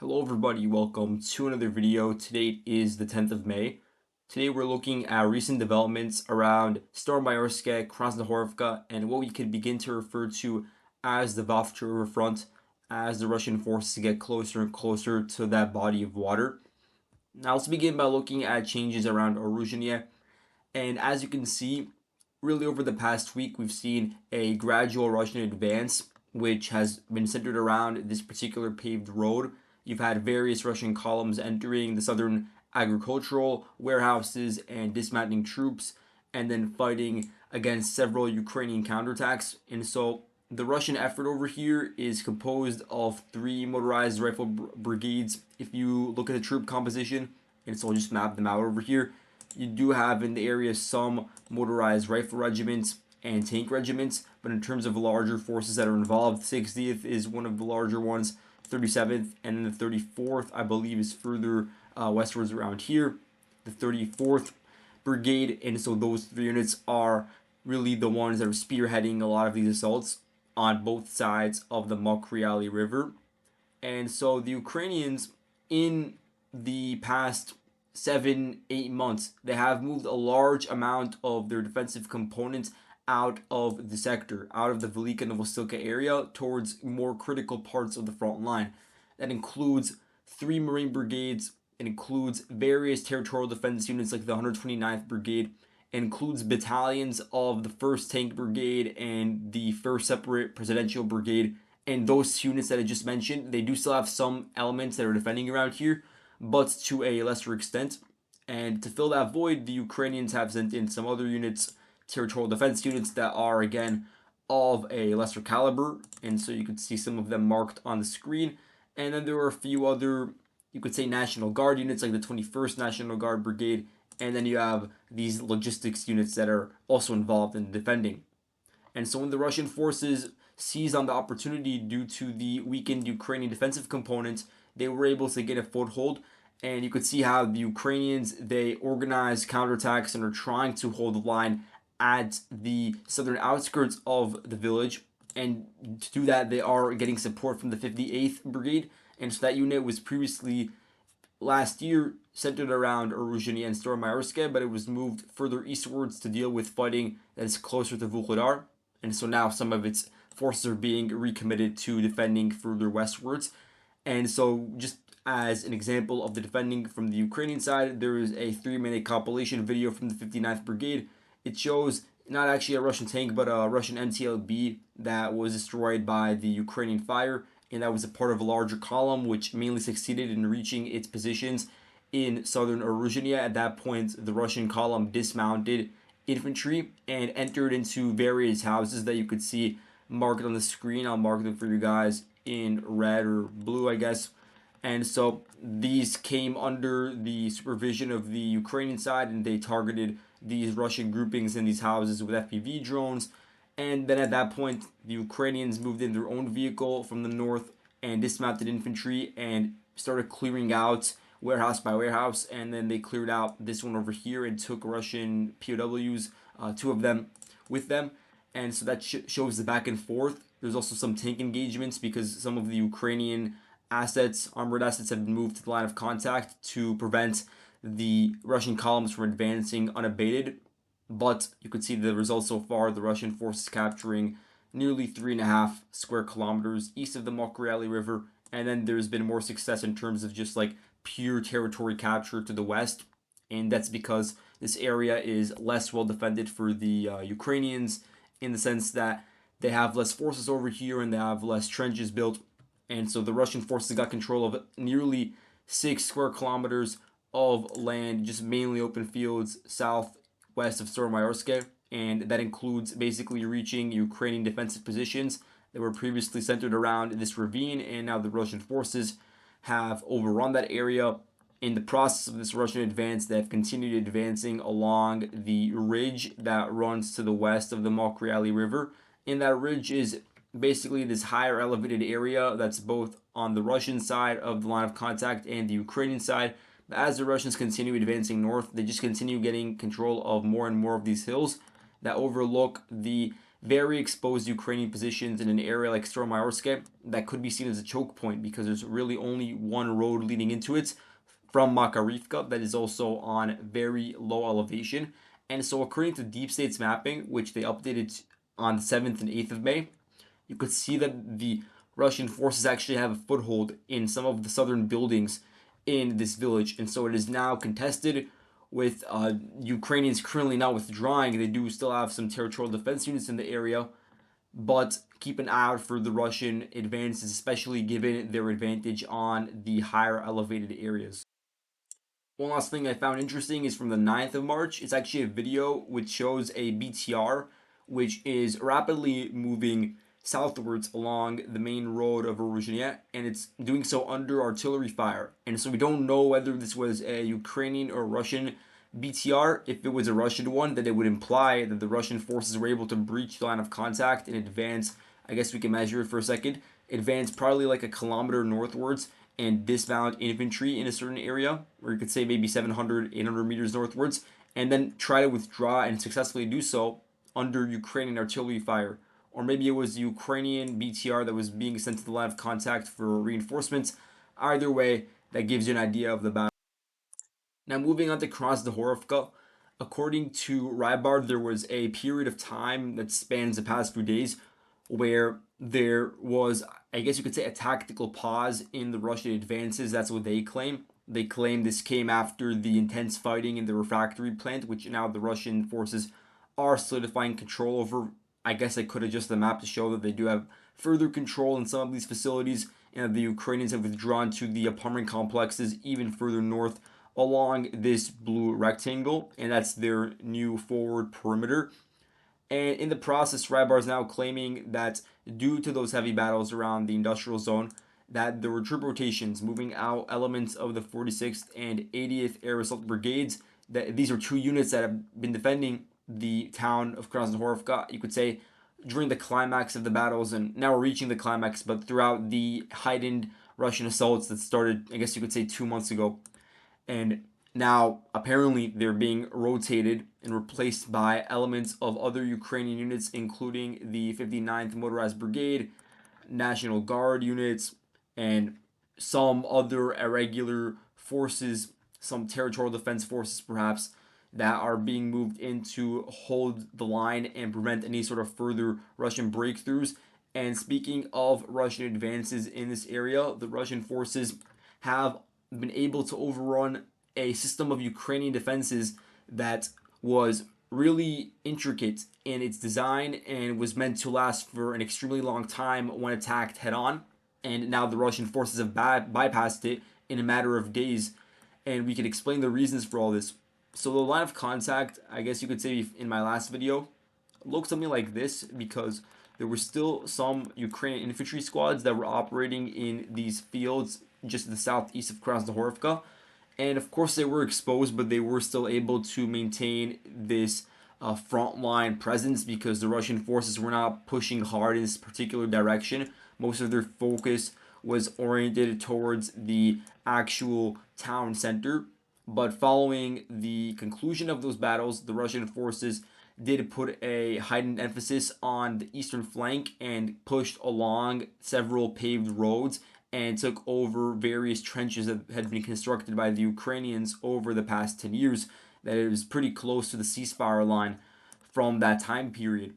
Hello everybody, welcome to another video. Today is the 10th of May. Today we're looking at recent developments around Staromaiorske, Krasnohorivka, and what we could begin to refer to as the Vovcha riverfront as the Russian forces get closer and closer to that body of water. Now let's begin by looking at changes around Oruzhenie. And as you can see, really over the past week, we've seen a gradual Russian advance, which has been centered around this particular paved road. You've had various Russian columns entering the southern agricultural warehouses and dismounting troops, and then fighting against several Ukrainian counterattacks. And so the Russian effort over here is composed of 3 motorized rifle brigades. If you look at the troop composition, and so I'll just map them out over here, you do have in the area some motorized rifle regiments and tank regiments, but in terms of larger forces that are involved, 60th is one of the larger ones, 37th, and then the 34th, I believe, is further westwards around here, the 34th Brigade, and so those 3 units are really the ones that are spearheading a lot of these assaults on both sides of the Mokriali River. And so the Ukrainians, in the past 7-8 months, they have moved a large amount of their defensive components out of the sector, out of the Velika Novosilka area towards more critical parts of the front line. That includes 3 Marine brigades, it includes various territorial defense units like the 129th Brigade, it includes battalions of the 1st Tank Brigade and the 1st Separate Presidential Brigade. And those units that I just mentioned, they do still have some elements that are defending around here, but to a lesser extent. And to fill that void, the Ukrainians have sent in some other units, territorial defense units, that are again of a lesser caliber, and so you could see some of them marked on the screen. And then there are a few other, you could say, National Guard units like the 21st National Guard Brigade, and then you have these logistics units that are also involved in defending. And so when the Russian forces seized on the opportunity due to the weakened Ukrainian defensive components, they were able to get a foothold. And you could see how the Ukrainians, they organize counterattacks and are trying to hold the line at the southern outskirts of the village. And to do that, they are getting support from the 58th Brigade. And so that unit was previously, last year, centered around Oruzhenie and Staromaiorske, but it was moved further eastwards to deal with fighting that is closer to Vovcha. And so now some of its forces are being recommitted to defending further westwards. And so just as an example of the defending from the Ukrainian side, there is a 3-minute compilation video from the 59th Brigade. It shows not actually a Russian tank, but a Russian MTLB that was destroyed by the Ukrainian fire, and that was a part of a larger column which mainly succeeded in reaching its positions in southern Oruzhenie. At that point, the Russian column dismounted infantry and entered into various houses that you could see marked on the screen. I'll mark them for you guys in red or blue, I guess. And so these came under the supervision of the Ukrainian side, and they targeted these Russian groupings in these houses with FPV drones. And then at that point, the Ukrainians moved in their own vehicle from the north and dismounted infantry and started clearing out warehouse by warehouse. And then they cleared out this one over here and took Russian POWs, 2 of them, with them. And so that shows the back and forth. There's also some tank engagements because some of the Ukrainian assets, armored assets, have been moved to the line of contact to prevent the Russian columns from advancing unabated. But you could see the results so far. The Russian forces capturing nearly 3.5 square kilometers east of the Mokriali River. And then there's been more success in terms of just like pure territory capture to the west. And that's because this area is less well defended for the Ukrainians, in the sense that they have less forces over here and they have less trenches built. And so the Russian forces got control of nearly 6 square kilometers of land, just mainly open fields southwest of Staromaiorske. And that includes basically reaching Ukrainian defensive positions that were previously centered around this ravine. And now the Russian forces have overrun that area. In the process of this Russian advance, they have continued advancing along the ridge that runs to the west of the Mokriali River. And that ridge is basically this higher elevated area that's both on the Russian side of the line of contact and the Ukrainian side. But as the Russians continue advancing north, they just continue getting control of more and more of these hills that overlook the very exposed Ukrainian positions in an area like Staromaiorske that could be seen as a choke point because there's really only one road leading into it from Makarivka that is also on very low elevation. And so, according to Deep State's mapping, which they updated on the 7th and 8th of May, you could see that the Russian forces actually have a foothold in some of the southern buildings in this village. And so, it is now contested with Ukrainians currently not withdrawing. They do still have some territorial defense units in the area, but keep an eye out for the Russian advances, especially given their advantage on the higher elevated areas. One last thing I found interesting is from the 9th of March. It's actually a video which shows a BTR which is rapidly moving southwards along the main road of Oruzhnia, and it's doing so under artillery fire. And so we don't know whether this was a Ukrainian or Russian BTR. If it was a Russian one, then it would imply that the Russian forces were able to breach the line of contact and advance. I guess we can measure it for a second. Advance probably like a kilometer northwards and dismount infantry in a certain area, or you could say maybe 700, 800 meters northwards, and then try to withdraw and successfully do so under Ukrainian artillery fire. Or maybe it was the Ukrainian BTR that was being sent to the line of contact for reinforcements. Either way, that gives you an idea of the battle. Now, moving on to Krasnohorivka. According to Rybard, there was a period of time that spans the past few days where there was, I guess you could say, a tactical pause in the Russian advances. That's what they claim. They claim this came after the intense fighting in the refractory plant, which now the Russian forces are solidifying control over. I guess I could adjust the map to show that they do have further control in some of these facilities, and the Ukrainians have withdrawn to the apartment complexes even further north along this blue rectangle, and that's their new forward perimeter. And in the process, Rybar is now claiming that due to those heavy battles around the industrial zone, that there were troop rotations moving out elements of the 46th and 80th Air Assault Brigades. That these are two units that have been defending the town of Krasnohorivka, you could say, during the climax of the battles, and now we're reaching the climax, but throughout the heightened Russian assaults that started, I guess you could say, 2 months ago. And now apparently they're being rotated and replaced by elements of other Ukrainian units, including the 59th Motorized Brigade, National Guard units, and some other irregular forces, some territorial defense forces perhaps, that are being moved in to hold the line and prevent any sort of further Russian breakthroughs. And speaking of Russian advances in this area, the Russian forces have been able to overrun a system of Ukrainian defenses that was really intricate in its design and was meant to last for an extremely long time when attacked head on. And now the Russian forces have bypassed it in a matter of days. And we can explain the reasons for all this. So the line of contact, I guess you could say in my last video, looked something like this because there were still some Ukrainian infantry squads that were operating in these fields just to the southeast of Krasnohorivka. And of course they were exposed, but they were still able to maintain this frontline presence because the Russian forces were not pushing hard in this particular direction. Most of their focus was oriented towards the actual town center. But following the conclusion of those battles, the Russian forces did put a heightened emphasis on the eastern flank and pushed along several paved roads and took over various trenches that had been constructed by the Ukrainians over the past 10 years. That it was pretty close to the ceasefire line from that time period.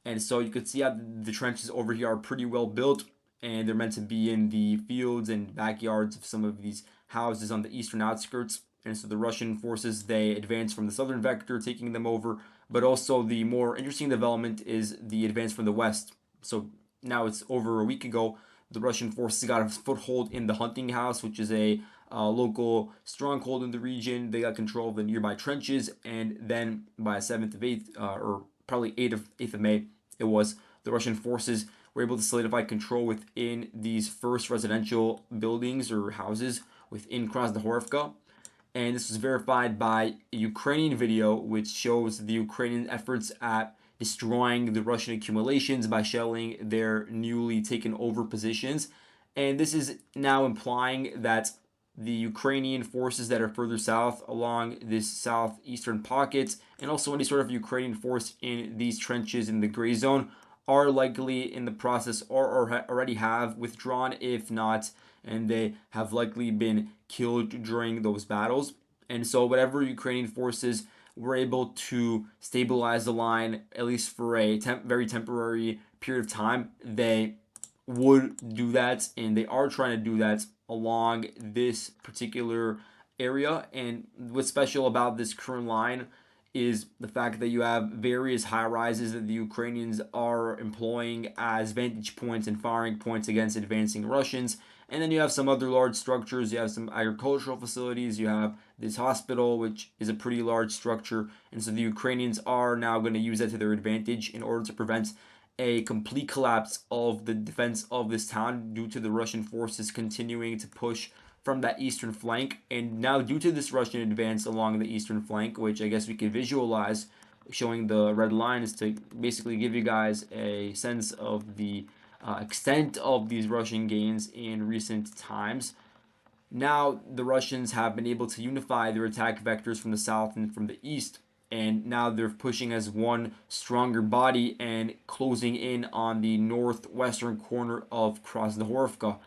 And so you could see how the trenches over here are pretty well built, and they're meant to be in the fields and backyards of some of these houses on the eastern outskirts. And so the Russian forces, they advance from the southern vector, taking them over. But also the more interesting development is the advance from the west. So now it's over a week ago, the Russian forces got a foothold in the Hunting House, which is a local stronghold in the region. They got control of the nearby trenches, and then by 7th of 8th, or probably 8th of May, it was, the Russian forces were able to solidify control within these first residential buildings or houses within Krasnohorivka. And this was verified by a Ukrainian video which shows the Ukrainian efforts at destroying the Russian accumulations by shelling their newly taken over positions. And this is now implying that the Ukrainian forces that are further south along this southeastern pocket, and also any sort of Ukrainian force in these trenches in the gray zone are likely in the process or already have withdrawn, if not, and they have likely been killed during those battles. And so, whatever Ukrainian forces were able to stabilize the line, at least for a very temporary period of time, they would do that, and they are trying to do that along this particular area. And what's special about this current line is the fact that you have various high rises that the Ukrainians are employing as vantage points and firing points against advancing Russians. And then you have some other large structures. You have some agricultural facilities. You have this hospital, which is a pretty large structure. And so the Ukrainians are now going to use that to their advantage in order to prevent a complete collapse of the defense of this town due to the Russian forces continuing to push from that eastern flank. And now, due to this Russian advance along the eastern flank, which I guess we could visualize showing the red lines to basically give you guys a sense of the extent of these Russian gains in recent times. Now, the Russians have been able to unify their attack vectors from the south and from the east, and now they're pushing as one stronger body and closing in on the northwestern corner of Krasnohorivka.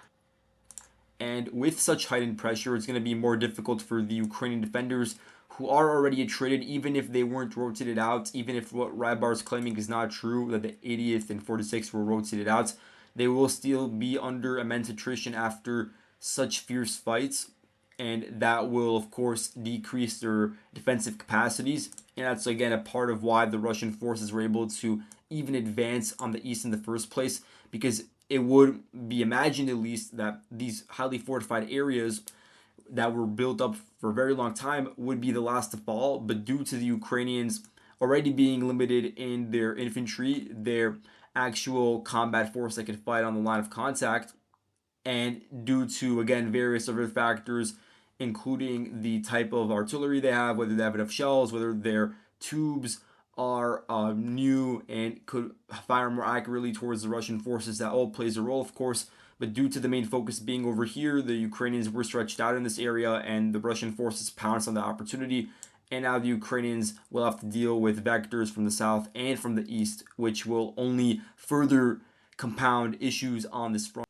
And with such heightened pressure, it's going to be more difficult for the Ukrainian defenders, who are already attrited, even if they weren't rotated out, even if what Rybar's claiming is not true, that the 80th and 46th were rotated out, they will still be under immense attrition after such fierce fights. And that will, of course, decrease their defensive capacities. And that's, again, a part of why the Russian forces were able to even advance on the east in the first place, because it would be imagined, at least, that these highly fortified areas that were built up for a very long time would be the last to fall. But due to the Ukrainians already being limited in their infantry, their actual combat force that could fight on the line of contact, and due to, again, various other factors, including the type of artillery they have, whether they have enough shells, whether their tubes are new and could fire more accurately towards the Russian forces, that all plays a role, of course. But due to the main focus being over here, the Ukrainians were stretched out in this area, and the Russian forces pounced on the opportunity. And now the Ukrainians will have to deal with vectors from the south and from the east, which will only further compound issues on this front.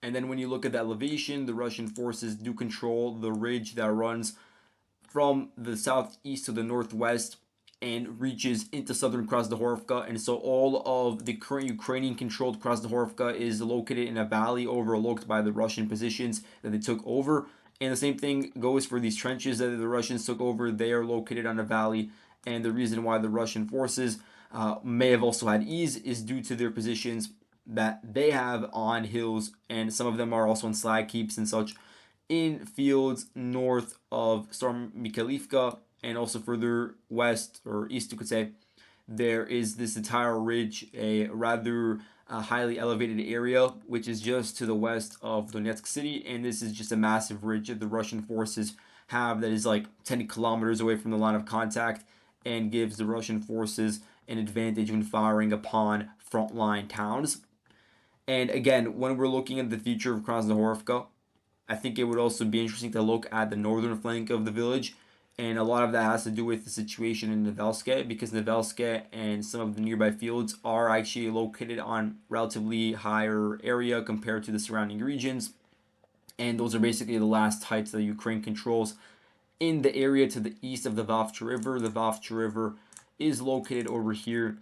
And then when you look at the elevation, the Russian forces do control the ridge that runs from the southeast to the northwest and reaches into southern Krasnohorivka. And so all of the current Ukrainian-controlled Krasnohorivka is located in a valley overlooked by the Russian positions that they took over. And the same thing goes for these trenches that the Russians took over. They are located on a valley. And the reason why the Russian forces may have also had ease is due to their positions that they have on hills, and some of them are also on slag heaps and such, in fields north of Staromaiorske, and also further west or east, you could say, there is this entire ridge, a rather highly elevated area, which is just to the west of Donetsk city, and this is just a massive ridge that the Russian forces have that is like 10 kilometers away from the line of contact, and gives the Russian forces an advantage when firing upon frontline towns. And again, when we're looking at the future of Krasnohorivka, I think it would also be interesting to look at the northern flank of the village. And a lot of that has to do with the situation in Novelske, because Novelske and some of the nearby fields are actually located on relatively higher area compared to the surrounding regions. And those are basically the last heights that Ukraine controls in the area to the east of the Vovcha River. The Vovcha River is located over here.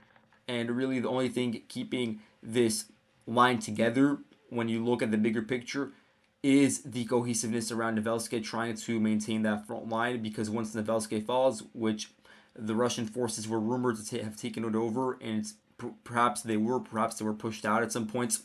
And really the only thing keeping this line together, when you look at the bigger picture, is the cohesiveness around Novelske, trying to maintain that front line, because once Novelske falls, which the Russian forces were rumored to have taken it over, and perhaps they were pushed out at some points,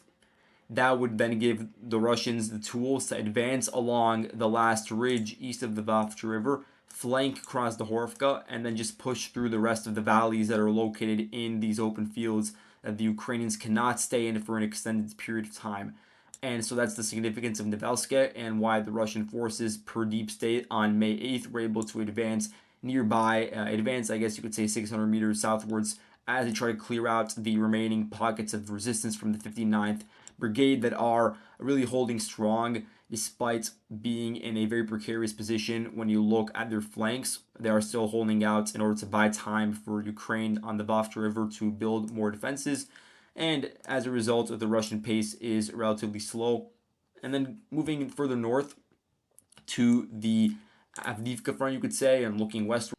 that would then give the Russians the tools to advance along the last ridge east of the Vovcha River, flank Krasnohorivka, and then just push through the rest of the valleys that are located in these open fields that the Ukrainians cannot stay in for an extended period of time. And so that's the significance of Novelske, and why the Russian forces, per Deep State, on May 8th were able to advance nearby, I guess you could say 600 meters southwards, as they try to clear out the remaining pockets of resistance from the 59th Brigade that are really holding strong despite being in a very precarious position. When you look at their flanks, they are still holding out in order to buy time for Ukraine on the Vovcha River to build more defenses. And as a result, the Russian pace is relatively slow. And then moving further north to the Avdiivka front, you could say, and looking westward,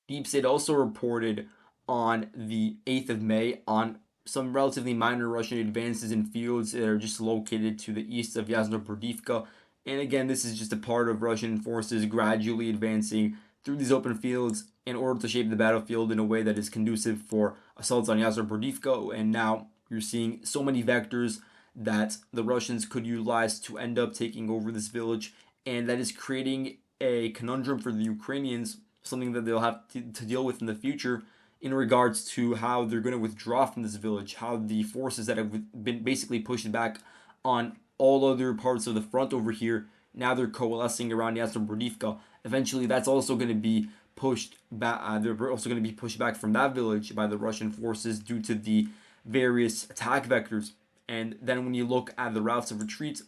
Deep State also reported on the 8th of May on some relatively minor Russian advances in fields that are just located to the east of Krasnohorivka. And again, this is just a part of Russian forces gradually advancing through these open fields in order to shape the battlefield in a way that is conducive for assaults on Krasnohorivka. And now you're seeing so many vectors that the Russians could utilize to end up taking over this village, and that is creating a conundrum for the Ukrainians, something that they'll have to deal with in the future in regards to how they're going to withdraw from this village, how the forces that have been basically pushed back on all other parts of the front over here, now they're coalescing around Krasnohorivka. Eventually, that's also going to be pushed back. They're also going to be pushed back from that village by the Russian forces due to the various attack vectors. And then when you look at the routes of retreat,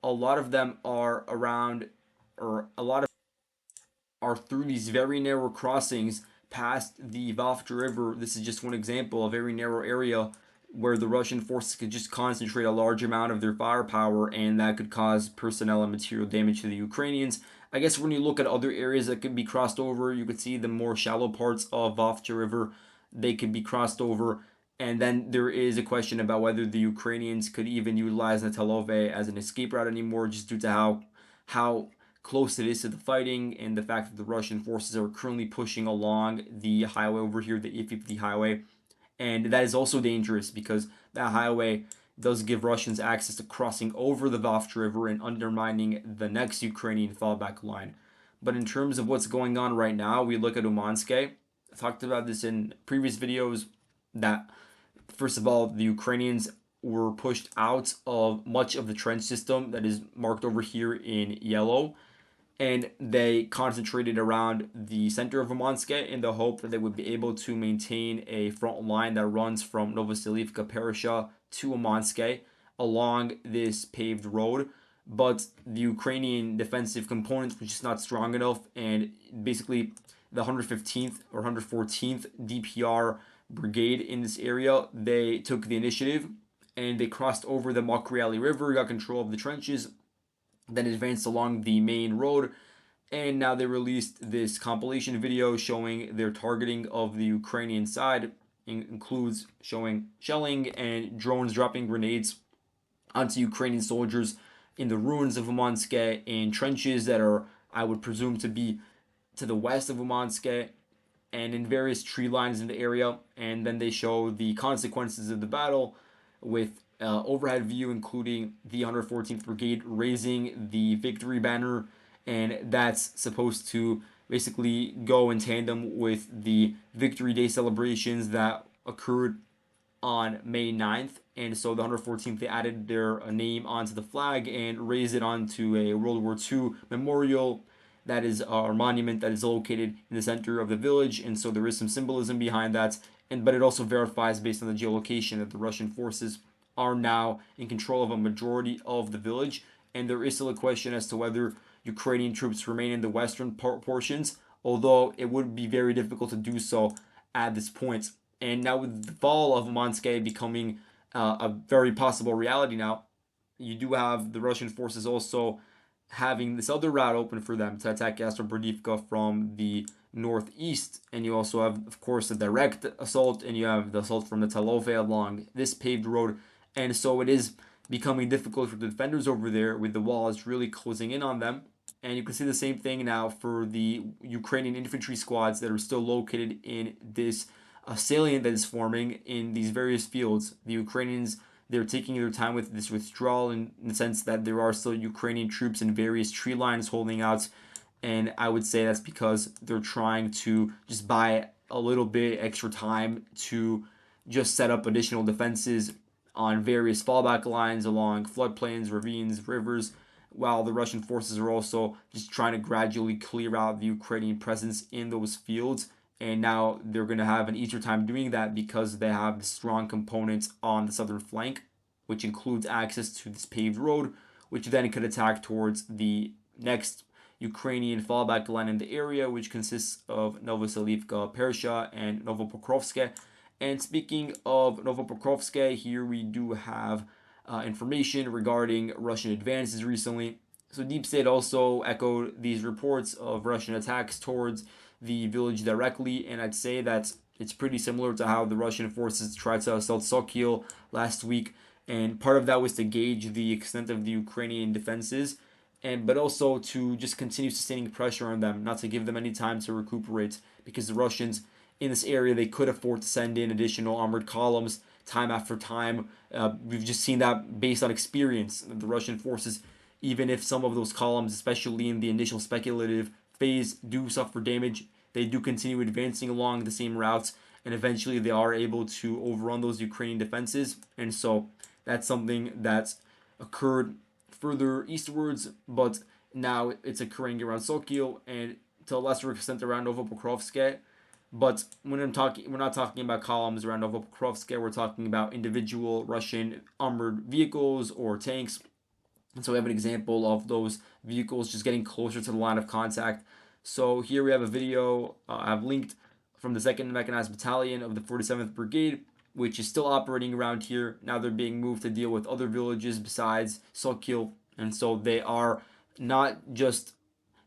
a lot of them are around, or a lot of are through these very narrow crossings past the Vovcha River. This is just one example, a very narrow area where the Russian forces could just concentrate a large amount of their firepower, and that could cause personnel and material damage to the Ukrainians. I guess when you look at other areas that could be crossed over, you could see the more shallow parts of Vovcha River, they could be crossed over. And then there is a question about whether the Ukrainians could even utilize Natalove as an escape route anymore, just due to how close it is to the fighting, and the fact that the Russian forces are currently pushing along the highway over here, the E50 highway. And that is also dangerous because that highway does give Russians access to crossing over the Vovcha River and undermining the next Ukrainian fallback line. But in terms of what's going on right now, we look at Umanske. I talked about this in previous videos that, first of all, the Ukrainians were pushed out of much of the trench system that is marked over here in yellow, and they concentrated around the center of Umanske in the hope that they would be able to maintain a front line that runs from Novoselivka Perisha to Umanske along this paved road. But the Ukrainian defensive components were just not strong enough, and basically the 115th or 114th DPR brigade in this area, they took the initiative and they crossed over the Mokriali River, got control of the trenches, then advanced along the main road, and now they released this compilation video showing their targeting of the Ukrainian side. It includes showing shelling and drones dropping grenades onto Ukrainian soldiers in the ruins of Umanske, in trenches that are, I would presume, to be to the west of Umanske, and in various tree lines in the area. And then they show the consequences of the battle with overhead view, including the 114th Brigade raising the victory banner, and that's supposed to basically go in tandem with the Victory Day celebrations that occurred on May 9th. And so the 114th, they added their name onto the flag and raised it onto a World War II memorial that is our monument that is located in the center of the village. And so there is some symbolism behind that, but it also verifies, based on the geolocation, that the Russian forces are now in control of a majority of the village. And there is still a question as to whether Ukrainian troops remain in the western portions, although it would be very difficult to do so at this point. And now with the fall of Umanske becoming a very possible reality now, you do have the Russian forces also having this other route open for them to attack Krasnohorivka from the northeast. And you also have, of course, a direct assault, and you have the assault from the Talove along this paved road. And so it is becoming difficult for the defenders over there, with the walls really closing in on them. And you can see the same thing now for the Ukrainian infantry squads that are still located in this salient that is forming in these various fields. The Ukrainians, they're taking their time with this withdrawal, in the sense that there are still Ukrainian troops in various tree lines holding out. And I would say that's because they're trying to just buy a little bit extra time to just set up additional defenses on various fallback lines along floodplains, ravines, rivers, while the Russian forces are also just trying to gradually clear out the Ukrainian presence in those fields. And now they're going to have an easier time doing that because they have strong components on the southern flank, which includes access to this paved road, which then could attack towards the next Ukrainian fallback line in the area, which consists of Novoselivka, Persha, and Novopokrovske. And speaking of Novopokrovske, here we do have information regarding Russian advances recently. So Deep State also echoed these reports of Russian attacks towards the village directly, and I'd say that it's pretty similar to how the Russian forces tried to assault Sokil last week. And part of that was to gauge the extent of the Ukrainian defenses, but also to just continue sustaining pressure on them, not to give them any time to recuperate, because the Russians in this area, they could afford to send in additional armored columns time after time. We've just seen that based on experience. The Russian forces, even if some of those columns, especially in the initial speculative phase, do suffer damage, they do continue advancing along the same routes, and eventually they are able to overrun those Ukrainian defenses. And so that's something that's occurred further eastwards, but now it's occurring around Sokil and to a lesser extent around Novopokrovske. But when we're not talking about columns around Novopokrovsk. We're talking about individual Russian armored vehicles or tanks. And so we have an example of those vehicles just getting closer to the line of contact. So here we have a video I've linked from the 2nd Mechanized Battalion of the 47th Brigade, which is still operating around here. Now they're being moved to deal with other villages besides Sokil. And so they are not just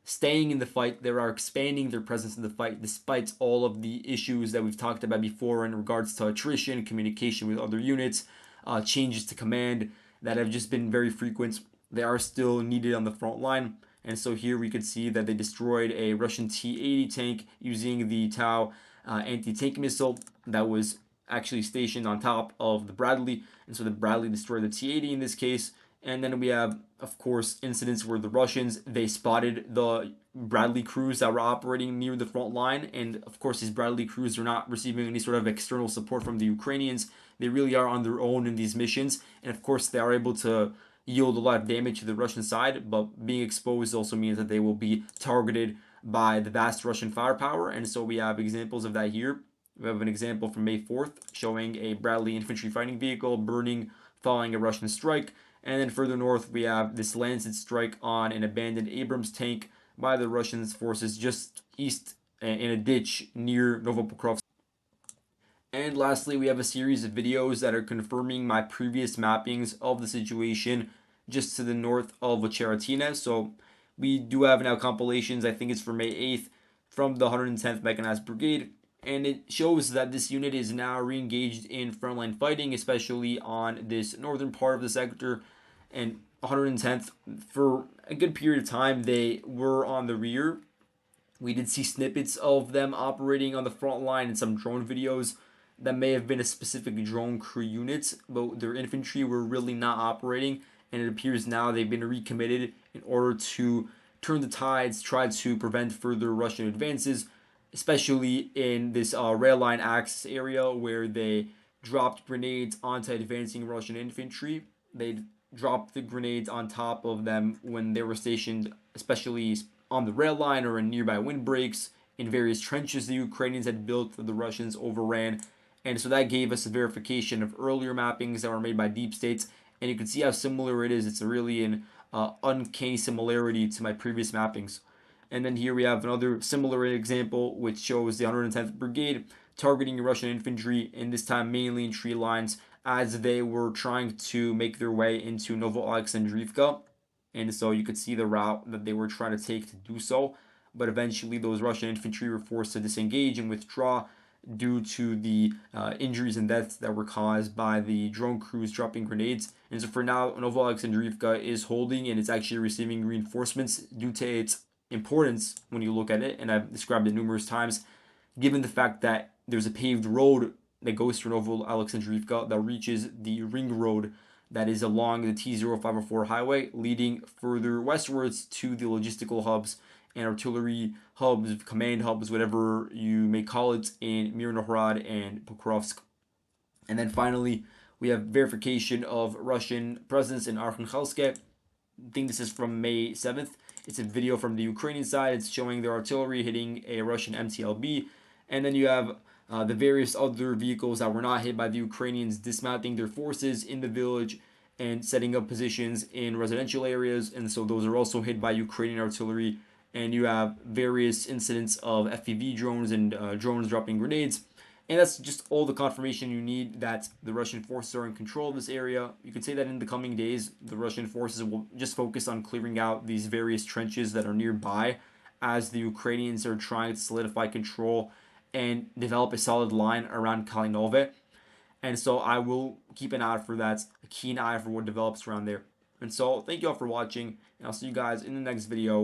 staying in the fight, they are expanding their presence in the fight despite all of the issues that we've talked about before in regards to attrition, communication with other units, changes to command that have just been very frequent. They are still needed on the front line. And so here we could see that they destroyed a Russian T-80 tank using the Tau anti-tank missile that was actually stationed on top of the Bradley. And so the Bradley destroyed the T-80 in this case. And then we have, of course, incidents where the Russians, they spotted the Bradley crews that were operating near the front line. And of course, these Bradley crews are not receiving any sort of external support from the Ukrainians. They really are on their own in these missions. And of course, they are able to yield a lot of damage to the Russian side. But being exposed also means that they will be targeted by the vast Russian firepower. And so we have examples of that here. We have an example from May 4th showing a Bradley infantry fighting vehicle burning following a Russian strike. And then further north, we have this Lancet strike on an abandoned Abrams tank by the Russian forces just east in a ditch near Novopokrovsk. And lastly, we have a series of videos that are confirming my previous mappings of the situation just to the north of Vovcha. So we do have now compilations, I think it's for May 8th, from the 110th Mechanized Brigade. And it shows that this unit is now re-engaged in frontline fighting, especially on this northern part of the sector. And 110th, for a good period of time, they were on the rear. We did see snippets of them operating on the front line in some drone videos that may have been a specific drone crew unit, but their infantry were really not operating. And it appears now they've been recommitted in order to turn the tides, try to prevent further Russian advances, especially in this rail line axis area where they dropped grenades onto advancing Russian infantry. They dropped the grenades on top of them when they were stationed, especially on the rail line or in nearby windbreaks, in various trenches the Ukrainians had built that the Russians overran. And so that gave us a verification of earlier mappings that were made by Deep States. And you can see how similar it is. It's really an uncanny similarity to my previous mappings. And then here we have another similar example, which shows the 110th Brigade targeting Russian infantry, and this time mainly in tree lines, as they were trying to make their way into Novoselivka. And so you could see the route that they were trying to take to do so. But eventually those Russian infantry were forced to disengage and withdraw due to the injuries and deaths that were caused by the drone crews dropping grenades. And so for now, Novoselivka is holding, and it's actually receiving reinforcements due to its importance when you look at it, and I've described it numerous times, given the fact that there's a paved road that goes through Novoselivka that reaches the ring road that is along the T0504 highway, leading further westwards to the logistical hubs and artillery hubs, command hubs, whatever you may call it, in Mirnohrad and Pokrovsk. And then finally, we have verification of Russian presence in Arkhangelsk. I think this is from May 7th. It's a video from the Ukrainian side. It's showing their artillery hitting a Russian MTLB. And then you have the various other vehicles that were not hit by the Ukrainians dismounting their forces in the village and setting up positions in residential areas, and so those are also hit by Ukrainian artillery. And you have various incidents of FPV drones and drones dropping grenades. And that's just all the confirmation you need that the Russian forces are in control of this area. You could say that in the coming days, the Russian forces will just focus on clearing out these various trenches that are nearby as the Ukrainians are trying to solidify control and develop a solid line around Kalinove. And so I will keep an eye out for that, a keen eye for what develops around there. And so thank you all for watching, and I'll see you guys in the next video.